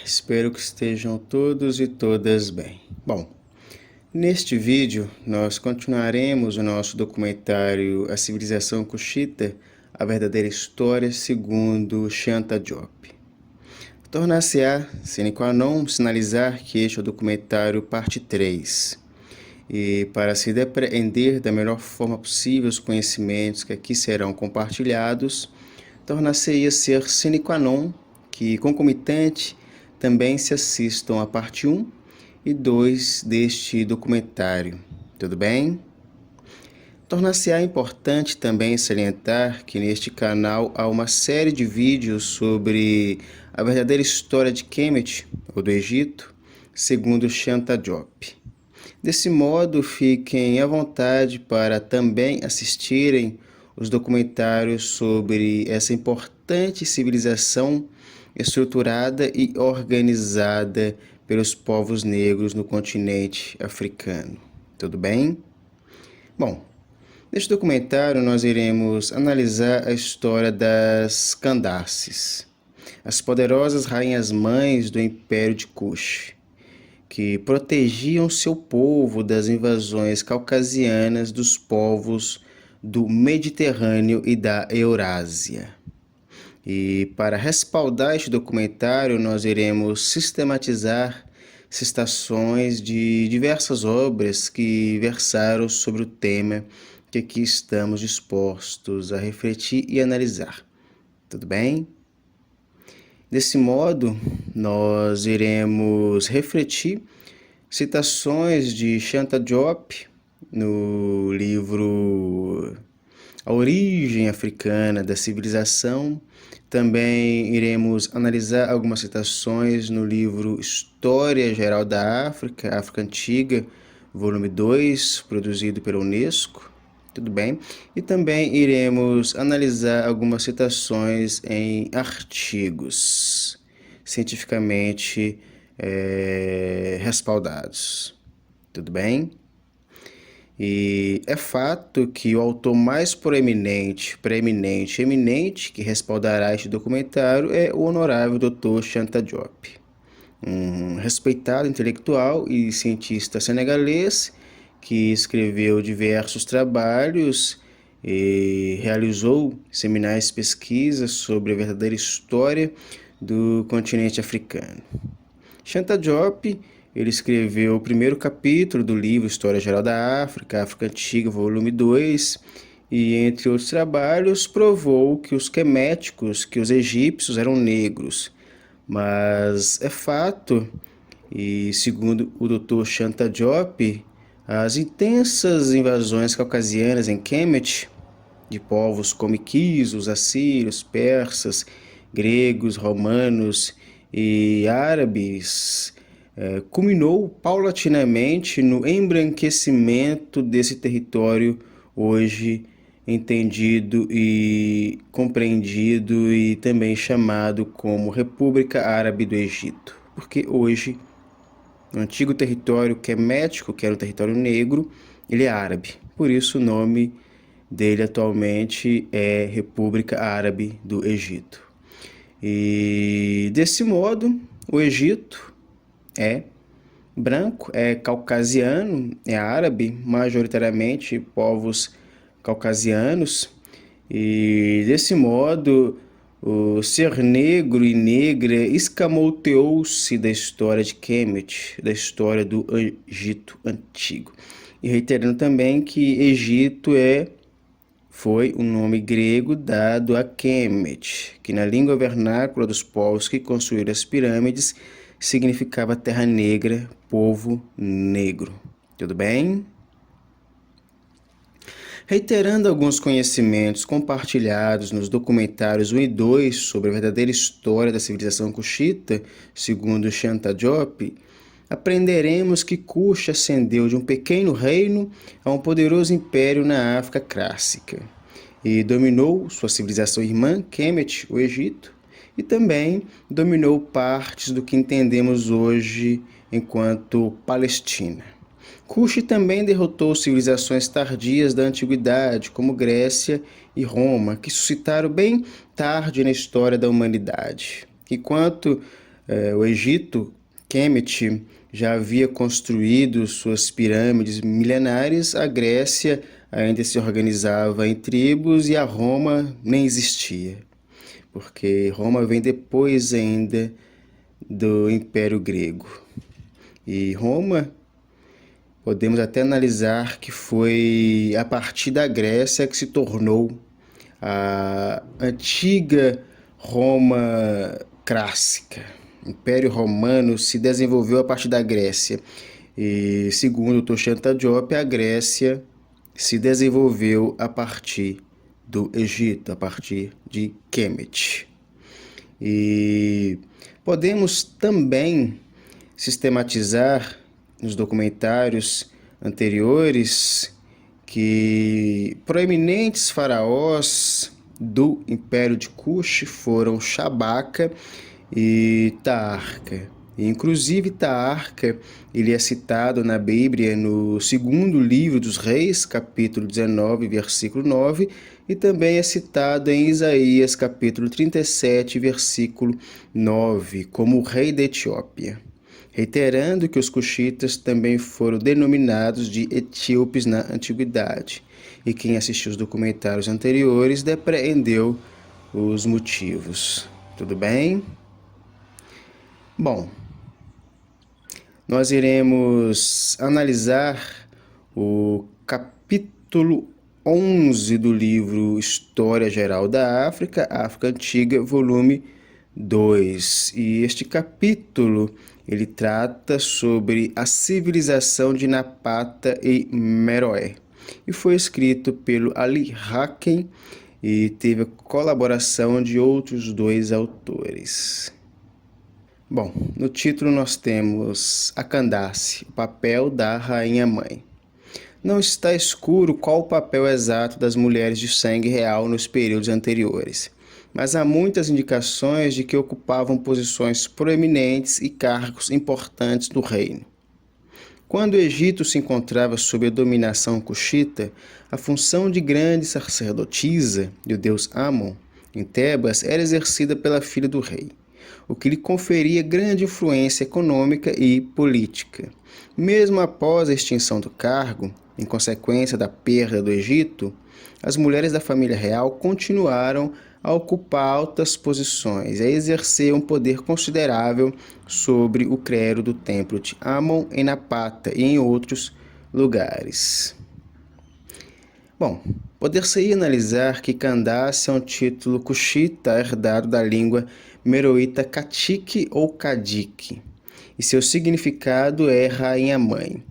espero que estejam todos e todas bem. Bom, neste vídeo nós continuaremos o nosso documentário A Civilização Kushita, a verdadeira história segundo Shanta Diop. Tornar-se-á sine qua non sinalizar que este é o documentário parte 3. E para se depreender da melhor forma possível os conhecimentos que aqui serão compartilhados, tornar-se-ia ser sine qua non que, concomitante, também se assistam a parte 1 e 2 deste documentário. Tudo bem? Tornar-se-á importante também salientar que neste canal há uma série de vídeos sobre a verdadeira história de Kemet, ou do Egito, segundo Shanta Diop. Desse modo, fiquem à vontade para também assistirem os documentários sobre essa importante civilização estruturada e organizada pelos povos negros no continente africano. Tudo bem? Bom, neste documentário nós iremos analisar a história das Candaces, as poderosas rainhas-mães do Império de Kush, que protegiam seu povo das invasões caucasianas dos povos do Mediterrâneo e da Eurásia. E para respaldar este documentário, nós iremos sistematizar citações de diversas obras que versaram sobre o tema que aqui estamos dispostos a refletir e analisar. Tudo bem? Desse modo, nós iremos refletir citações de Shanta Diop no livro A Origem Africana da Civilização. Também iremos analisar algumas citações no livro História Geral da África, África Antiga, volume 2, produzido pela Unesco. Tudo bem? E também iremos analisar algumas citações em artigos cientificamente respaldados. Tudo bem? E é fato que o autor mais eminente que respaldará este documentário é o honorável Dr. Shanta Diop, um respeitado intelectual e cientista senegalês que escreveu diversos trabalhos e realizou seminais pesquisas sobre a verdadeira história do continente africano. Shanta Diop, ele escreveu o primeiro capítulo do livro História Geral da África, África Antiga, volume 2, e, entre outros trabalhos, provou que os queméticos, que os egípcios eram negros. Mas é fato, e segundo o Dr. Shanta Diop, as intensas invasões caucasianas em Kemet, de povos como iquisos, assírios, persas, gregos, romanos e árabes, culminou paulatinamente no embranquecimento desse território hoje entendido e compreendido e também chamado como República Árabe do Egito, porque hoje o antigo território quemético, que era um território negro, ele é árabe, por isso o nome dele atualmente é República Árabe do Egito. E desse modo, o Egito é branco, é caucasiano, é árabe, majoritariamente povos caucasianos, e desse modo o ser negro e negra escamoteou-se da história de Kemet, da história do Egito Antigo. E reiterando também que Egito foi um nome grego dado a Kemet, que na língua vernácula dos povos que construíram as pirâmides significava terra negra, povo negro. Tudo bem? Reiterando alguns conhecimentos compartilhados nos documentários 1 e 2 sobre a verdadeira história da civilização Kushita, segundo Shanta Diop, aprenderemos que Kush ascendeu de um pequeno reino a um poderoso império na África clássica e dominou sua civilização irmã, Kemet, o Egito, e também dominou partes do que entendemos hoje enquanto Palestina. Kush também derrotou civilizações tardias da antiguidade, como Grécia e Roma, que suscitaram bem tarde na história da humanidade. Enquanto o Egito, Kemet, já havia construído suas pirâmides milenares, a Grécia ainda se organizava em tribos e a Roma nem existia, porque Roma vem depois ainda do Império Grego. E Roma, podemos até analisar que foi a partir da Grécia que se tornou a antiga Roma clássica. O Império Romano se desenvolveu a partir da Grécia. E, segundo Toshanta Diop, a Grécia se desenvolveu a partir do Egito, a partir de Kemet. E podemos também sistematizar nos documentários anteriores que proeminentes faraós do Império de Kush foram Shabaka e Taharka. Inclusive Taharka, ele é citado na Bíblia no segundo livro dos Reis, capítulo 19, versículo 9, e também é citado em Isaías, capítulo 37, versículo 9, como o rei da Etiópia, reiterando que os cuxitas também foram denominados de etíopes na antiguidade. E quem assistiu os documentários anteriores depreendeu os motivos. Tudo bem? Bom, nós iremos analisar o capítulo 11 do livro História Geral da África, África Antiga, volume 2. E este capítulo, ele trata sobre a civilização de Napata e Meroé. E foi escrito pelo Ali Hakem e teve a colaboração de outros 2 autores. Bom, no título nós temos a Candace, o papel da rainha-mãe. Não está escuro qual o papel exato das mulheres de sangue real nos períodos anteriores, mas há muitas indicações de que ocupavam posições proeminentes e cargos importantes no reino. Quando o Egito se encontrava sob a dominação cuxita, a função de grande sacerdotisa do deus Amon em Tebas era exercida pela filha do rei, o que lhe conferia grande influência econômica e política. Mesmo após a extinção do cargo, em consequência da perda do Egito, as mulheres da família real continuaram a ocupar altas posições, a exercer um poder considerável sobre o clero do templo de Amon em Napata e em outros lugares. Bom, poder-se analisar que Candace é um título cuxita herdado da língua meroíta catique ou cadique, e seu significado é rainha-mãe.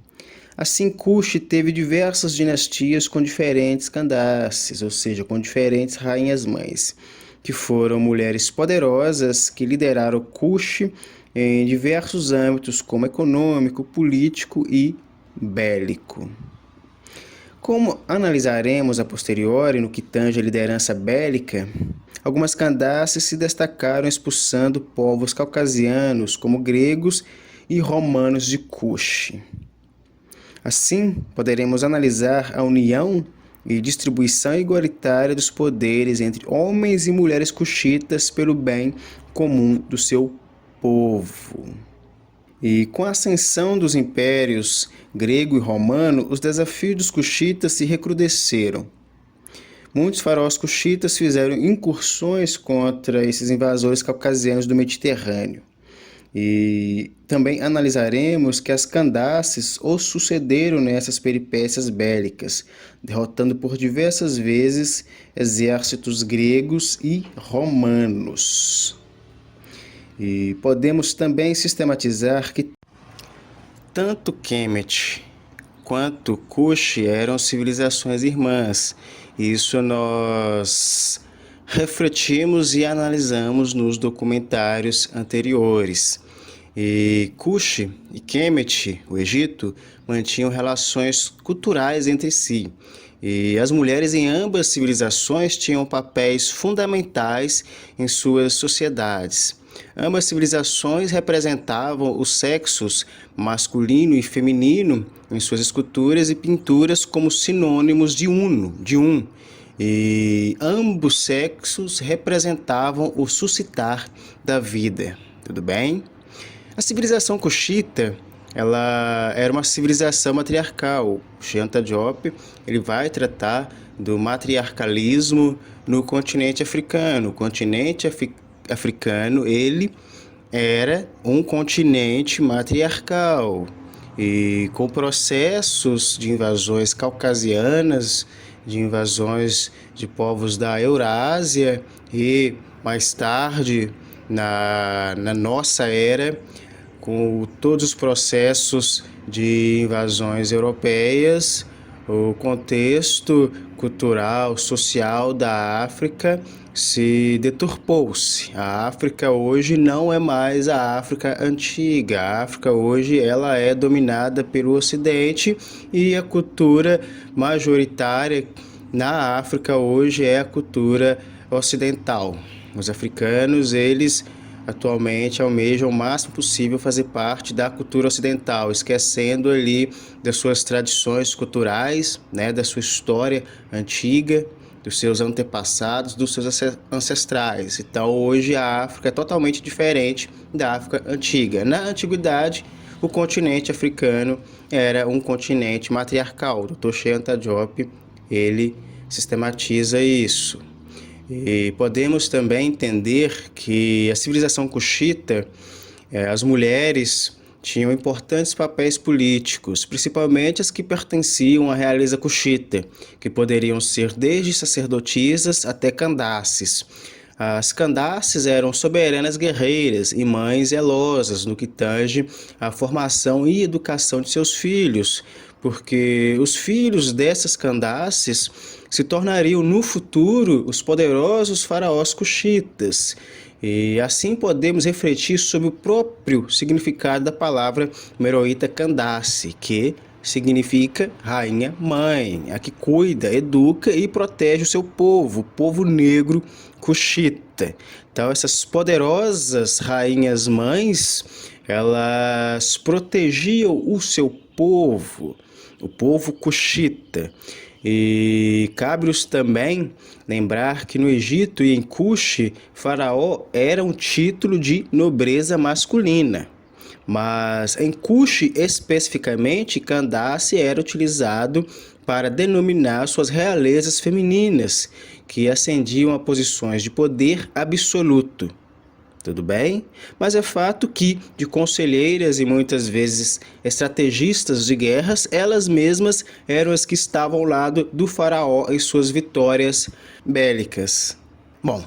Assim, Cush teve diversas dinastias com diferentes Candaces, ou seja, com diferentes rainhas-mães, que foram mulheres poderosas que lideraram Cush em diversos âmbitos, como econômico, político e bélico. Como analisaremos a posteriori no que tange a liderança bélica, algumas Candaces se destacaram expulsando povos caucasianos, como gregos e romanos de Cush. Assim, poderemos analisar a união e distribuição igualitária dos poderes entre homens e mulheres cuxitas pelo bem comum do seu povo. E com a ascensão dos impérios grego e romano, os desafios dos cuxitas se recrudesceram. Muitos faraós cuxitas fizeram incursões contra esses invasores caucasianos do Mediterrâneo. E também analisaremos que as Candaces os sucederam nessas peripécias bélicas, derrotando por diversas vezes exércitos gregos e romanos. E podemos também sistematizar que tanto Kemet quanto Cush eram civilizações irmãs. Isso nós refletimos e analisamos nos documentários anteriores. E Cush e Kemet, o Egito, mantinham relações culturais entre si. E as mulheres em ambas civilizações tinham papéis fundamentais em suas sociedades. Ambas civilizações representavam os sexos masculino e feminino em suas esculturas e pinturas como sinônimos de um. E ambos sexos representavam o suscitar da vida. tudo bem? A civilização cuxita, ela era uma civilização matriarcal. O Shanta Diop, ele vai tratar do matriarcalismo no continente africano. O continente africano, ele era um continente matriarcal e com processos de invasões caucasianas, de invasões de povos da Eurásia e mais tarde na nossa era, com todos os processos de invasões europeias, o contexto cultural, social da África se deturpou-se. A África hoje não é mais a África antiga. A África hoje ela é dominada pelo Ocidente e a cultura majoritária na África hoje é a cultura ocidental. Os africanos, eles atualmente almejam o máximo possível fazer parte da cultura ocidental, esquecendo ali das suas tradições culturais, né, da sua história antiga, dos seus antepassados, dos seus ancestrais. Então, hoje a África é totalmente diferente da África antiga. Na antiguidade, o continente africano era um continente matriarcal. O Dr. Shanta Diop, ele sistematiza isso. E podemos também entender que a civilização cuxita, as mulheres tinham importantes papéis políticos, principalmente as que pertenciam à realeza cuxita, que poderiam ser desde sacerdotisas até candaces. As candaces eram soberanas guerreiras e mães zelosas no que tange à formação e educação de seus filhos, porque os filhos dessas candaces se tornariam no futuro os poderosos faraós cuxitas. E assim podemos refletir sobre o próprio significado da palavra meroíta Candace, que significa rainha-mãe, a que cuida, educa e protege o seu povo, o povo negro cuxita. Então, essas poderosas rainhas-mães, elas protegiam o seu povo, o povo cuxita. E cabe-nos também lembrar que no Egito e em Cuxi, faraó era um título de nobreza masculina. Mas em Cuxi, especificamente, Candace era utilizado para denominar suas realezas femininas, que ascendiam a posições de poder absoluto. Tudo bem? Mas é fato que, de conselheiras e muitas vezes estrategistas de guerras, elas mesmas eram as que estavam ao lado do faraó em suas vitórias bélicas. Bom,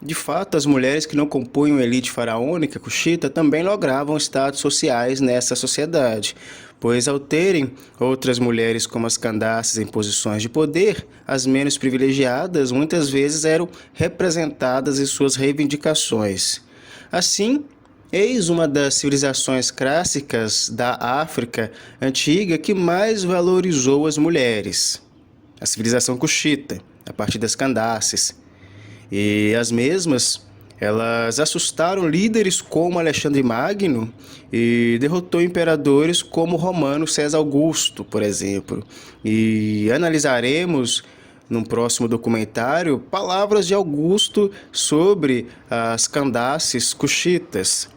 de fato, as mulheres que não compunham a elite faraônica cuxita também logravam status sociais nessa sociedade, pois ao terem outras mulheres como as candaces em posições de poder, as menos privilegiadas muitas vezes eram representadas em suas reivindicações. Assim, eis uma das civilizações clássicas da África antiga que mais valorizou as mulheres, a civilização cuxita, a partir das candaces. E as mesmas, elas assustaram líderes como Alexandre Magno e derrotou imperadores como Romano César Augusto, por exemplo. E analisaremos num próximo documentário palavras de Augusto sobre as candaces cuxitas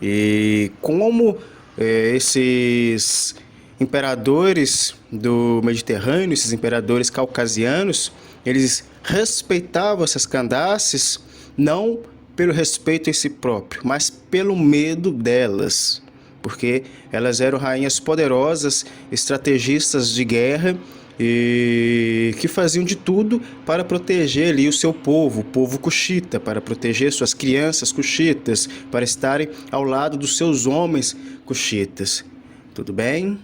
e como esses imperadores do Mediterrâneo, esses imperadores caucasianos, eles respeitavam essas candaces não pelo respeito em si próprio, mas pelo medo delas, porque elas eram rainhas poderosas, estrategistas de guerra e que faziam de tudo para proteger ali o seu povo, o povo cuxita, para proteger suas crianças cuxitas, para estarem ao lado dos seus homens cuxitas. Tudo bem?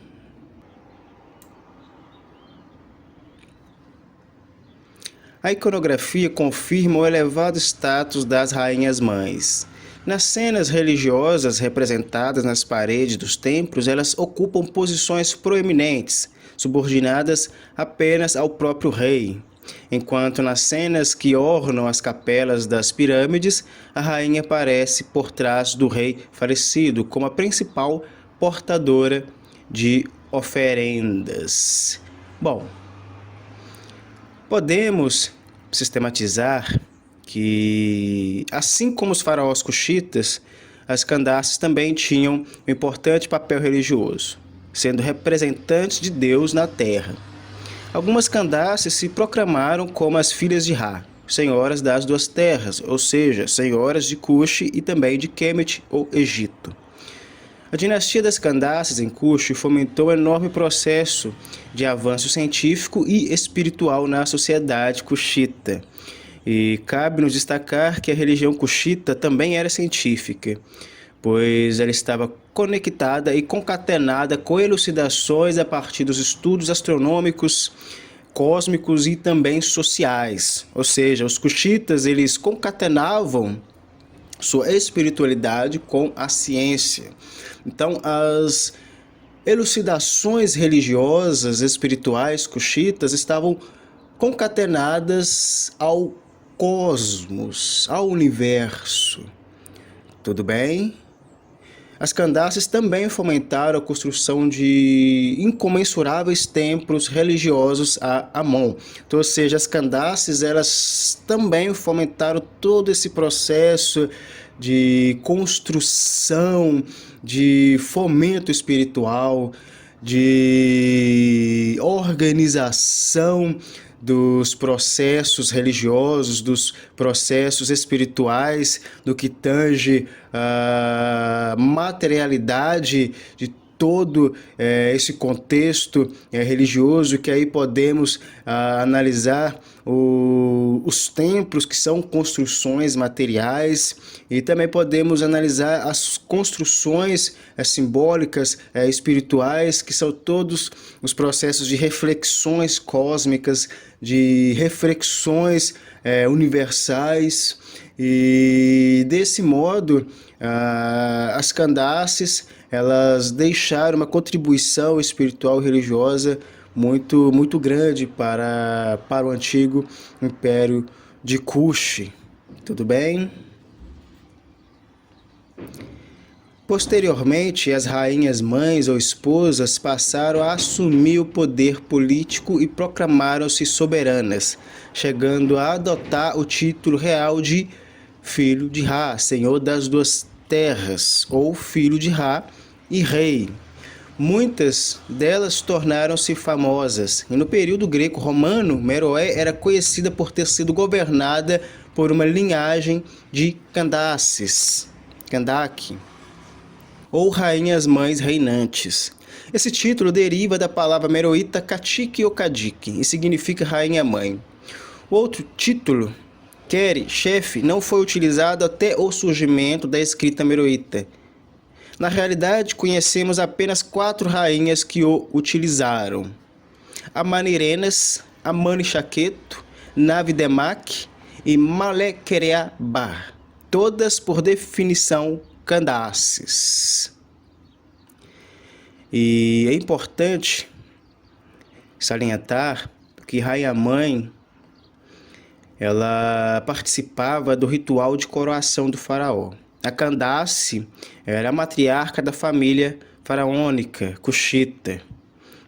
A iconografia confirma o elevado status das rainhas-mães. Nas cenas religiosas representadas nas paredes dos templos, elas ocupam posições proeminentes, subordinadas apenas ao próprio rei, enquanto nas cenas que ornam as capelas das pirâmides, a rainha aparece por trás do rei falecido como a principal portadora de oferendas. Bom, podemos sistematizar que, assim como os faraós cuxitas, as Candaces também tinham um importante papel religioso, sendo representantes de Deus na terra. Algumas Candaces se proclamaram como as filhas de Ra, senhoras das duas terras, ou seja, senhoras de Cuxi e também de Kemet ou Egito. A dinastia das Candaces em Cuxi fomentou um enorme processo de avanço científico e espiritual na sociedade cuxita. E cabe-nos destacar que a religião cuxita também era científica, pois ela estava conectada e concatenada com elucidações a partir dos estudos astronômicos, cósmicos e também sociais. Ou seja, os cuxitas eles concatenavam sua espiritualidade com a ciência. Então, as elucidações religiosas, espirituais, cuxitas, estavam concatenadas ao cosmos, ao universo. Tudo bem? As Candaces também fomentaram a construção de incomensuráveis templos religiosos a Amon. Então, ou seja, as Candaces elas também fomentaram todo esse processo de construção, de fomento espiritual, de organização dos processos religiosos, dos processos espirituais, do que tange a materialidade de todo esse contexto religioso, que aí podemos analisar os templos, que são construções materiais, e também podemos analisar as construções simbólicas, espirituais, que são todos os processos de reflexões cósmicas, de reflexões universais. E desse modo, as Candaces elas deixaram uma contribuição espiritual e religiosa muito grande para o antigo Império de Cuxi. Tudo bem? Posteriormente, as rainhas mães ou esposas passaram a assumir o poder político e proclamaram-se soberanas, chegando a adotar o título real de filho de Ra, senhor das duas terras, ou filho de Ra e rei. Muitas delas tornaram-se famosas, e no período greco-romano, Meroé era conhecida por ter sido governada por uma linhagem de Candaces, Candaque, ou rainhas mães reinantes. Esse título deriva da palavra meroíta catique ou cadique, e significa rainha mãe. O outro título, Keri, chefe, não foi utilizado até o surgimento da escrita meroíta. Na realidade, conhecemos apenas 4 rainhas que o utilizaram: Amanirenas, Amani-Shaqueto, Navidemac e Malekereabá, todas por definição Candaces. E é importante salientar que Rainha Mãe ela participava do ritual de coroação do faraó. A Candace era a matriarca da família faraônica cuxita,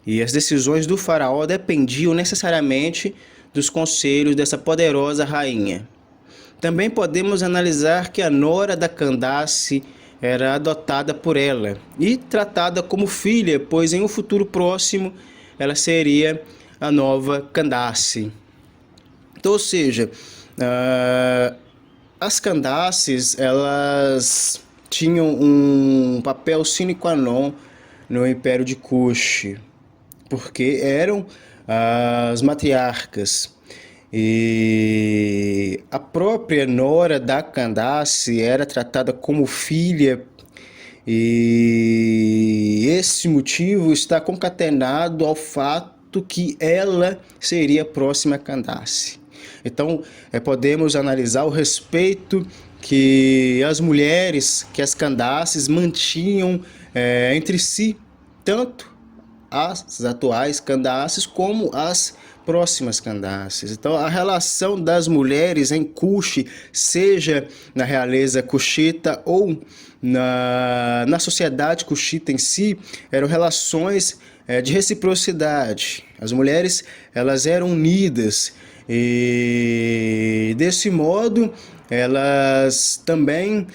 e as decisões do faraó dependiam necessariamente dos conselhos dessa poderosa rainha. Também podemos analisar que a nora da Candace era adotada por ela e tratada como filha, pois em um futuro próximo ela seria a nova Candace. Então, ou seja, as Candaces elas tinham um papel sine qua non no Império de Cuxi, porque eram as matriarcas. E a própria nora da Candace era tratada como filha, e esse motivo está concatenado ao fato que ela seria a próxima Candace. Então, podemos analisar o respeito que as mulheres, que as Candaces mantinham entre si, tanto as atuais Candaces como as próximas Candaces. Então, a relação das mulheres em Cuxi, seja na realeza cuxita ou na sociedade cuxita em si, eram relações de reciprocidade. As mulheres elas eram unidas, e desse modo elas também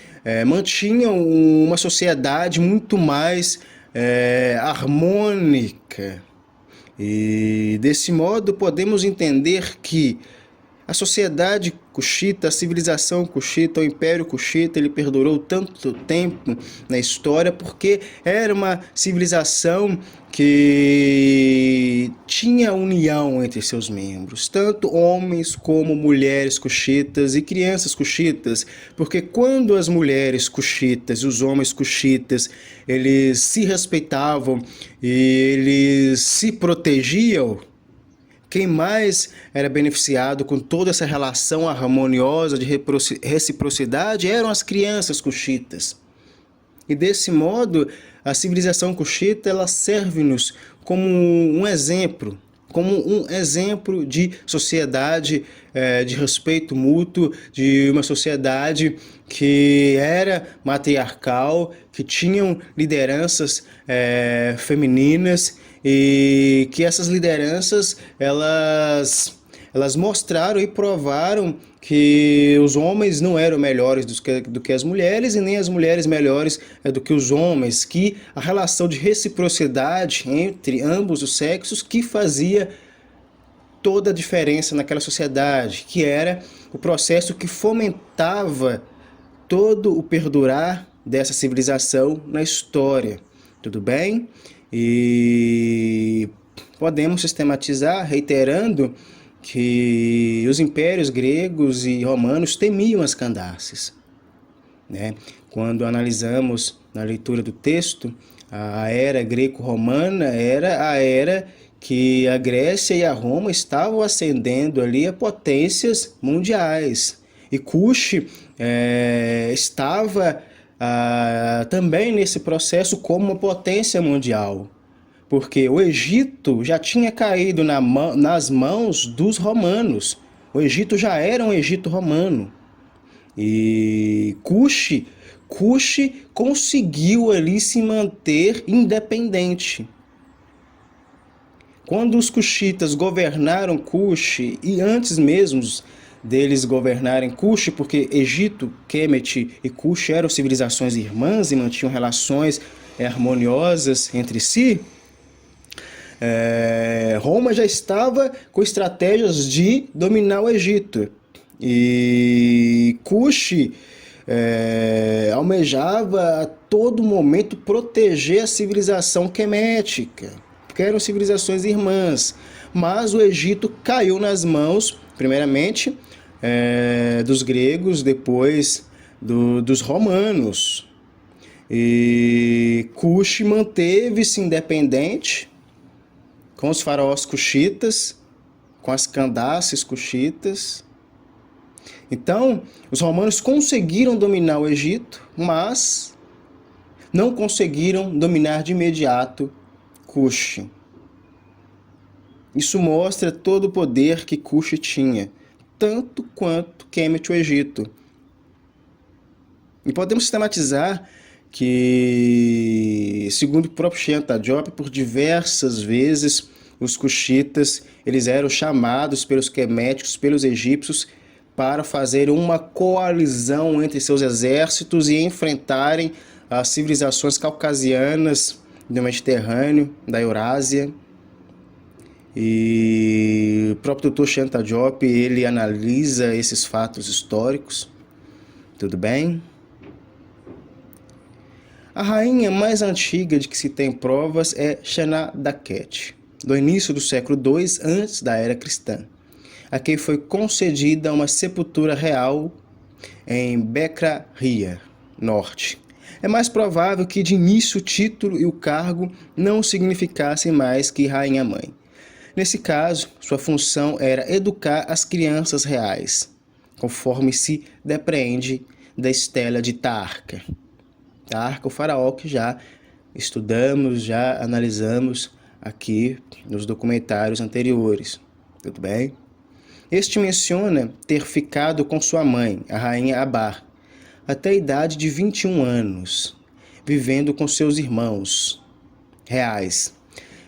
mantinham uma sociedade muito mais harmônica. E desse modo podemos entender que a sociedade cuxita, a civilização cuxita, o Império Cuxita, ele perdurou tanto tempo na história porque era uma civilização que tinha união entre seus membros, tanto homens como mulheres cuxitas e crianças cuxitas, porque quando as mulheres cuxitas e os homens cuxitas, eles se respeitavam e eles se protegiam, quem mais era beneficiado com toda essa relação harmoniosa de reciprocidade eram as crianças cuxitas. E desse modo, a civilização cuxita, ela serve-nos como um exemplo de sociedade, de respeito mútuo, de uma sociedade que era matriarcal, que tinham lideranças femininas, e que essas lideranças elas mostraram e provaram que os homens não eram melhores do que as mulheres e nem as mulheres melhores do que os homens, que a relação de reciprocidade entre ambos os sexos que fazia toda a diferença naquela sociedade, que era o processo que fomentava todo o perdurar dessa civilização na história. Tudo bem? E podemos sistematizar reiterando que os impérios gregos e romanos temiam as Candasses, né? Quando analisamos na leitura do texto, a era greco-romana era a era que a Grécia e a Roma estavam ascendendo ali a potências mundiais. E Cuxi estava também nesse processo como uma potência mundial, porque o Egito já tinha caído nas mãos dos romanos. O Egito já era um Egito romano. E Cuxi conseguiu ali se manter independente. Quando os cuxitas governaram Cuxi, e antes mesmo deles governarem Cuxi, porque Egito, Kemet e Cuxi eram civilizações irmãs e mantinham relações harmoniosas entre si, Roma já estava com estratégias de dominar o Egito. E Cuxi almejava a todo momento proteger a civilização quemética, porque eram civilizações irmãs. Mas o Egito caiu nas mãos, primeiramente, dos gregos, depois dos romanos. E Cuxi manteve-se independente com os faraós cuxitas, com as Candasses cuxitas. Então, os romanos conseguiram dominar o Egito, mas não conseguiram dominar de imediato Cuxi. Isso mostra todo o poder que Cuxi tinha, tanto quanto Kemet o Egito. E podemos sistematizar que, segundo o próprio Shenta Diop, por diversas vezes os cuxitas eles eram chamados pelos queméticos, pelos egípcios, para fazer uma coalizão entre seus exércitos e enfrentarem as civilizações caucasianas do Mediterrâneo, da Eurásia. E o próprio Dr. Shenta Diop, ele analisa esses fatos históricos. Tudo bem? A rainha mais antiga de que se tem provas é Shenadakhet, do início do século II antes da era cristã, a quem foi concedida uma sepultura real em Beccaria, norte. É mais provável que de início o título e o cargo não significassem mais que rainha-mãe. Nesse caso, sua função era educar as crianças reais, conforme se depreende da estela de Taharqa. Taharqa, o faraó que já estudamos, já analisamos aqui nos documentários anteriores. Tudo bem? Este menciona ter ficado com sua mãe, a rainha Abar, até a idade de 21 anos, vivendo com seus irmãos reais.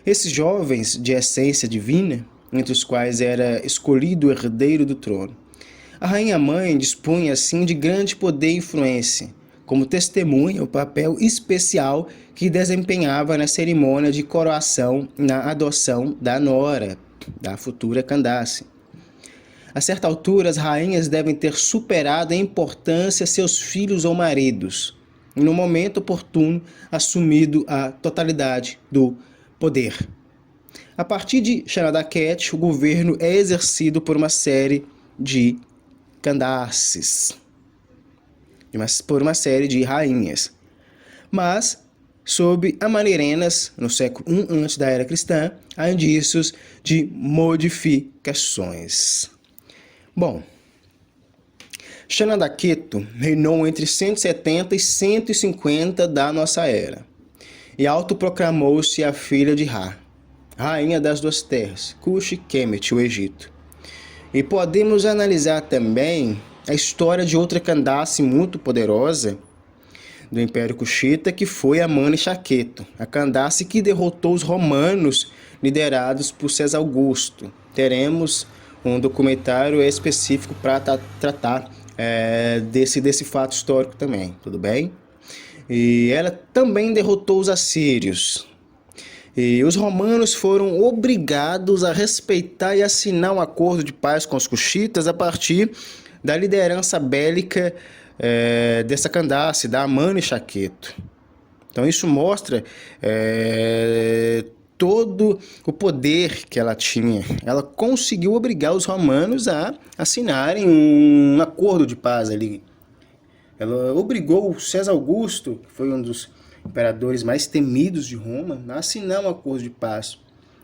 Esses jovens de essência divina, entre os quais era escolhido o herdeiro do trono. A rainha-mãe dispunha, assim, de grande poder e influência, como testemunha o papel especial que desempenhava na cerimônia de coroação na adoção da nora, da futura Candace. A certa altura, as rainhas devem ter superado em importância seus filhos ou maridos, e no momento oportuno assumido a totalidade do poder. A partir de Shanadaket, o governo é exercido por uma série de Candaces, por uma série de rainhas. Mas, sob Amaneirenas, no século I antes da era cristã, há indícios de modificações. Bom, Shanadaketo reinou entre 170 e 150 da nossa era, e autoproclamou-se a filha de Ra, rainha das duas terras, Cush e Kemet, o Egito. E podemos analisar também a história de outra Candace muito poderosa do Império Cushita, que foi a Mani-Shaketo, a Candace que derrotou os romanos liderados por César Augusto. Teremos um documentário específico para tratar desse fato histórico também, tudo bem? E ela também derrotou os assírios. E os romanos foram obrigados a respeitar e assinar um acordo de paz com os cuxitas a partir da liderança bélica dessa Candace, da Mani-Shaketo. Então isso mostra todo o poder que ela tinha. Ela conseguiu obrigar os romanos a assinarem um acordo de paz ali. Ela obrigou o César Augusto, que foi um dos imperadores mais temidos de Roma, a assinar um acordo de paz.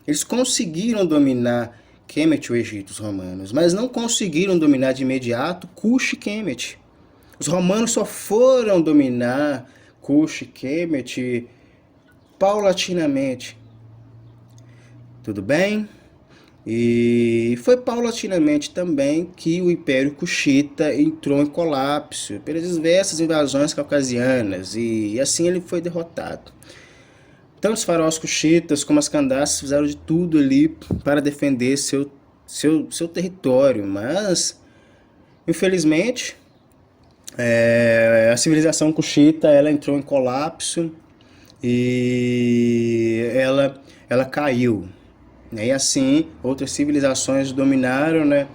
Eles conseguiram dominar Kemet, o Egito, os romanos, mas não conseguiram dominar de imediato Cush e Kemet. Os romanos só foram dominar Cush e Kemet paulatinamente. Tudo bem? E foi paulatinamente também que o Império Cushita entrou em colapso pelas diversas invasões caucasianas, e assim ele foi derrotado. Tanto os faraós cuxitas como as Candaces fizeram de tudo ali para defender seu território, mas infelizmente a civilização cuxita ela entrou em colapso e ela caiu. E assim, outras civilizações dominaram, né?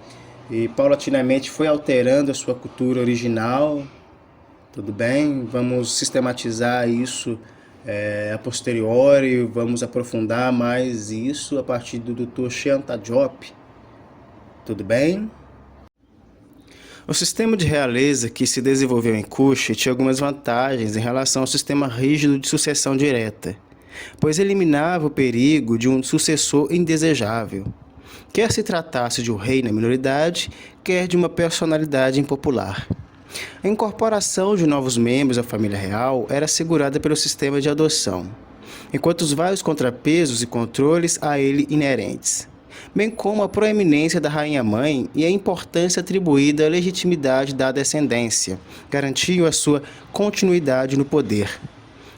E paulatinamente foi alterando a sua cultura original. Tudo bem? Vamos sistematizar isso a posteriori, vamos aprofundar mais isso a partir do Dr. Sheanta Diop. Tudo bem? O sistema de realeza que se desenvolveu em Kush tinha algumas vantagens em relação ao sistema rígido de sucessão direta, pois eliminava o perigo de um sucessor indesejável, quer se tratasse de um rei na minoridade, quer de uma personalidade impopular. A incorporação de novos membros à família real era assegurada pelo sistema de adoção, enquanto os vários contrapesos e controles a ele inerentes, bem como a proeminência da rainha-mãe e a importância atribuída à legitimidade da descendência, garantiam a sua continuidade no poder.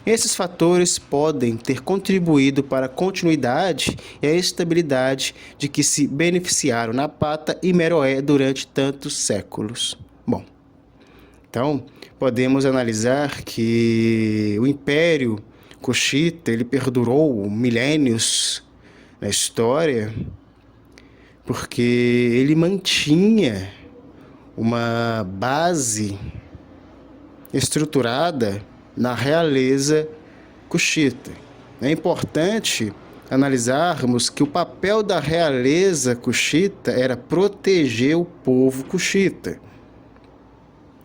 Esses fatores podem ter contribuído para a continuidade e a estabilidade de que se beneficiaram Napata e Meroé durante tantos séculos. Bom, então podemos analisar que o Império Cushita ele perdurou milênios na história porque ele mantinha uma base estruturada na realeza cuxita. É importante analisarmos que o papel da realeza cuxita era proteger o povo cuxita.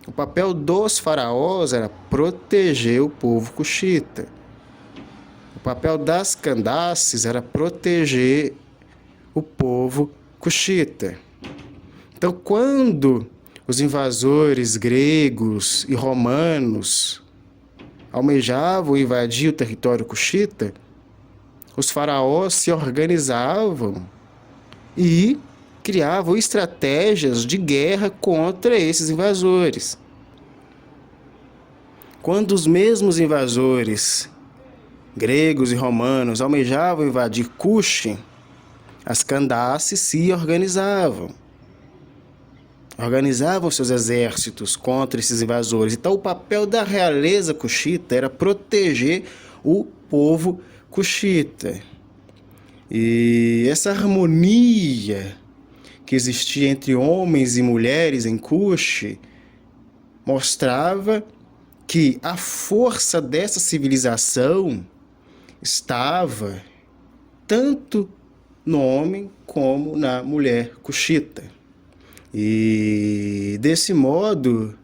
O papel dos faraós era proteger o povo cuxita. O papel das Candaces era proteger o povo cuxita. Então, quando os invasores gregos e romanos almejavam invadir o território cuxita, os faraós se organizavam e criavam estratégias de guerra contra esses invasores. Quando os mesmos invasores gregos e romanos almejavam invadir Cush, as Candaces se organizavam. organizavam seus exércitos contra esses invasores. Então, o papel da realeza cuxita era proteger o povo cuxita. E essa harmonia que existia entre homens e mulheres em Cuxi mostrava que a força dessa civilização estava tanto no homem como na mulher cuxita. E desse modo,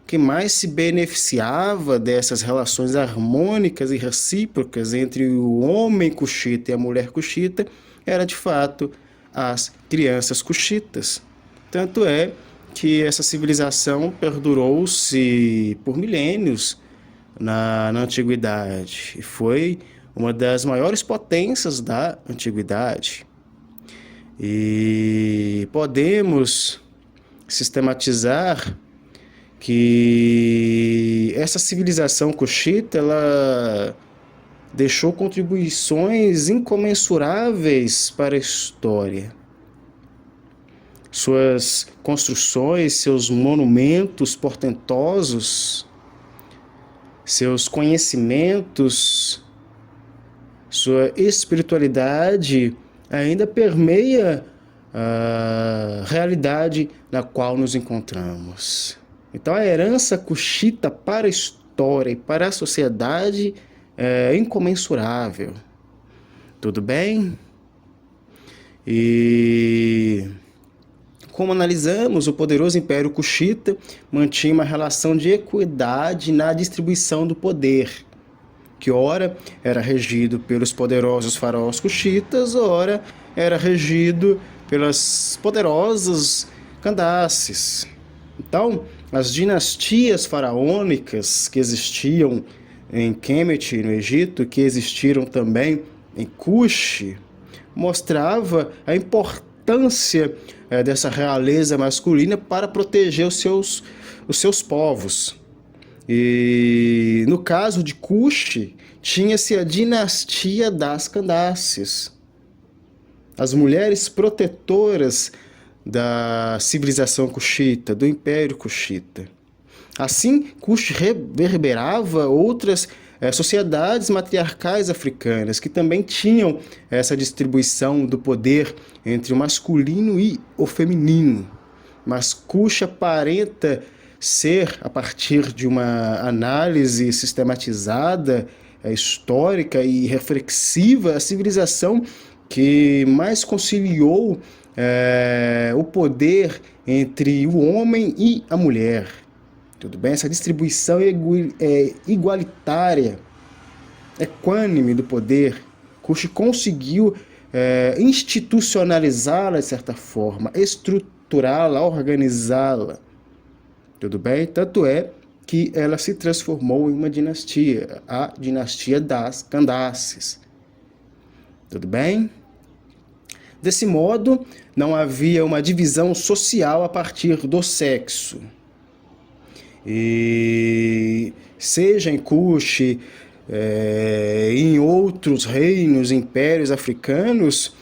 quem mais se beneficiava dessas relações harmônicas e recíprocas entre o homem cuxita e a mulher cuxita era de fato as crianças cuxitas. Tanto é que essa civilização perdurou-se por milênios na antiguidade e foi uma das maiores potências da antiguidade. E podemos sistematizar que essa civilização cuxita ela deixou contribuições incomensuráveis para a história. Suas construções, seus monumentos portentosos, seus conhecimentos, sua espiritualidade ainda permeia a realidade na qual nos encontramos. Então, a herança cuxita para a história e para a sociedade é incomensurável. Tudo bem? E como analisamos, o poderoso Império Cuxita mantinha uma relação de equidade na distribuição do poder, que ora era regido pelos poderosos faraós cuxitas, ora era regido pelas poderosas Candaces. Então, as dinastias faraônicas que existiam em Kemet, no Egito, que existiram também em Cuxi, mostrava a importância dessa realeza masculina para proteger os seus povos. E no caso de Cuxi, tinha-se a dinastia das Candaces, as mulheres protetoras da civilização cuxita, do Império Cuxita. Assim, Cuxi reverberava outras sociedades matriarcais africanas que também tinham essa distribuição do poder entre o masculino e o feminino. Mas Cuxi aparenta ser, a partir de uma análise sistematizada, histórica e reflexiva, a civilização que mais conciliou o poder entre o homem e a mulher. Tudo bem? Essa distribuição igualitária, equânime do poder, Cuxi conseguiu institucionalizá-la de certa forma, estruturá-la, organizá-la. Tudo bem? Tanto é que ela se transformou em uma dinastia, a dinastia das Candaces. Tudo bem? Desse modo, não havia uma divisão social a partir do sexo. E seja em Cuxi, em outros reinos, impérios africanos,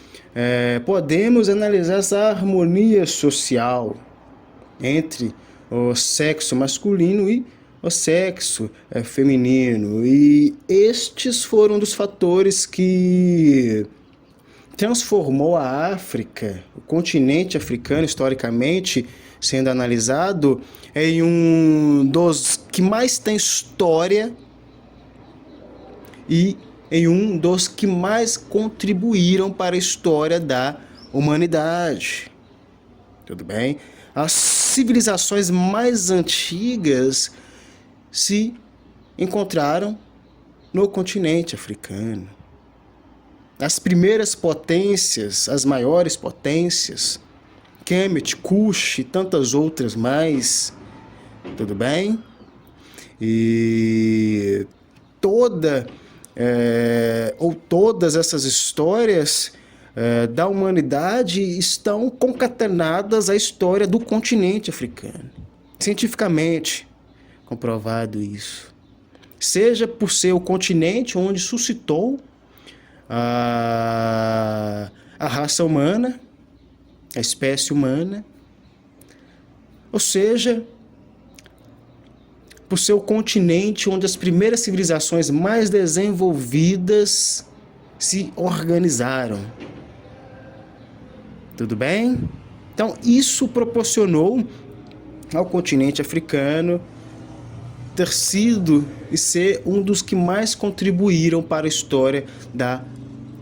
podemos analisar essa harmonia social entre o sexo masculino e o sexo feminino. E estes foram um dos fatores que transformou a África, o continente africano, historicamente, sendo analisado, em um dos que mais tem história e em um dos que mais contribuíram para a história da humanidade. Tudo bem? As civilizações mais antigas se encontraram no continente africano. As primeiras potências, as maiores potências, Kemet, Cuxi e tantas outras mais, tudo bem? E todas essas histórias da humanidade estão concatenadas à história do continente africano. Cientificamente comprovado isso. Seja por ser o continente onde suscitou a raça humana, a espécie humana, Ou seja, por ser o continente onde as primeiras civilizações mais desenvolvidas se organizaram. Tudo bem? Então, isso proporcionou ao continente africano ter sido e ser um dos que mais contribuíram para a história da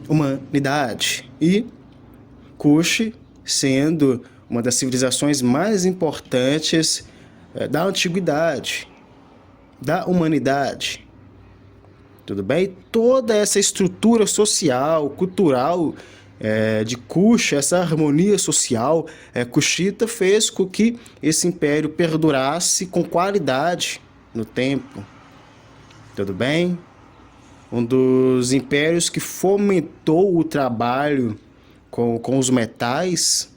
humanidade. E Kush sendo uma das civilizações mais importantes da antiguidade, da humanidade. Tudo bem? Toda essa estrutura social, cultural de Kush, essa harmonia social kushita fez com que esse império perdurasse com qualidade no tempo. Tudo bem? Um dos impérios que fomentou o trabalho com os metais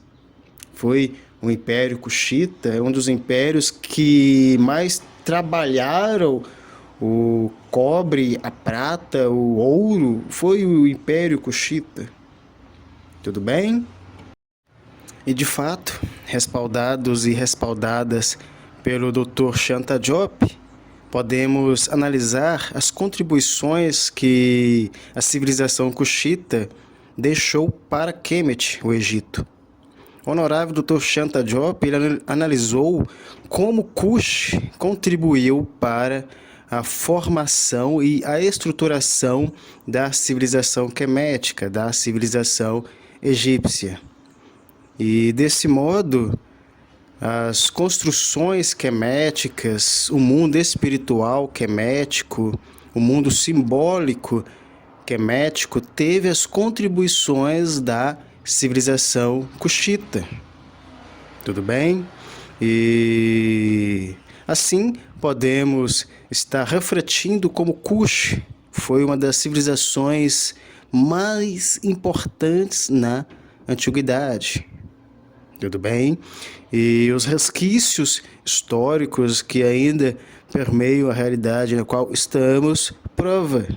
foi o Império Kushita, é um dos impérios que mais trabalharam o cobre, a prata, o ouro, foi o Império Kushita. Tudo bem? E de fato, respaldados e respaldadas pelo Dr. Shanta Diop, podemos analisar as contribuições que a civilização Kushita deixou para Kemet, o Egito. O honorável Dr. Shanta Diop ele analisou como Kush contribuiu para a formação e a estruturação da civilização quemética, da civilização egípcia. E desse modo, as construções queméticas, o mundo espiritual quemético, o mundo simbólico quemético teve as contribuições da civilização Kushita. Tudo bem? E assim podemos estar refletindo como Kush foi uma das civilizações mais importantes na antiguidade. Tudo bem? E os resquícios históricos que ainda permeiam a realidade na qual estamos prova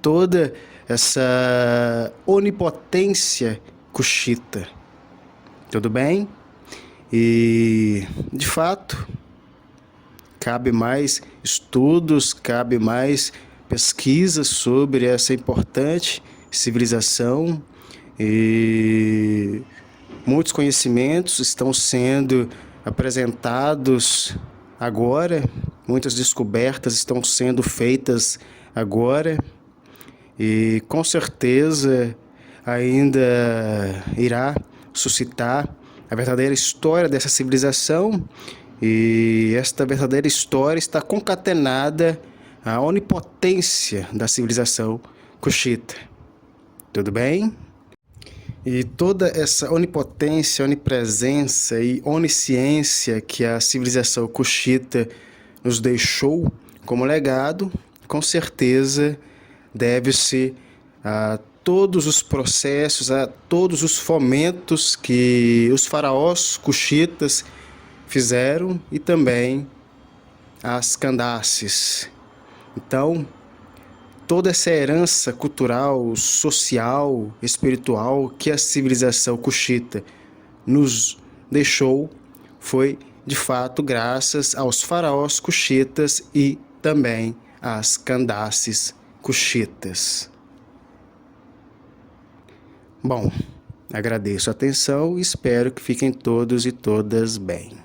toda essa onipotência kushita. Tudo bem? E, de fato, cabe mais estudos, cabe mais pesquisas sobre essa importante civilização e muitos conhecimentos estão sendo apresentados agora, muitas descobertas estão sendo feitas agora e com certeza ainda irá suscitar a verdadeira história dessa civilização e esta verdadeira história está concatenada à onipotência da civilização Kushita. Tudo bem? E toda essa onipotência, onipresença e onisciência que a civilização Kushita nos deixou como legado, com certeza deve-se a todos os processos, a todos os fomentos que os faraós Kushitas fizeram e também as Candaces. Então, toda essa herança cultural, social, espiritual que a civilização Kushita nos deixou foi, de fato, graças aos faraós Kushitas e também às Candaces Kushitas. Bom, agradeço a atenção e espero que fiquem todos e todas bem.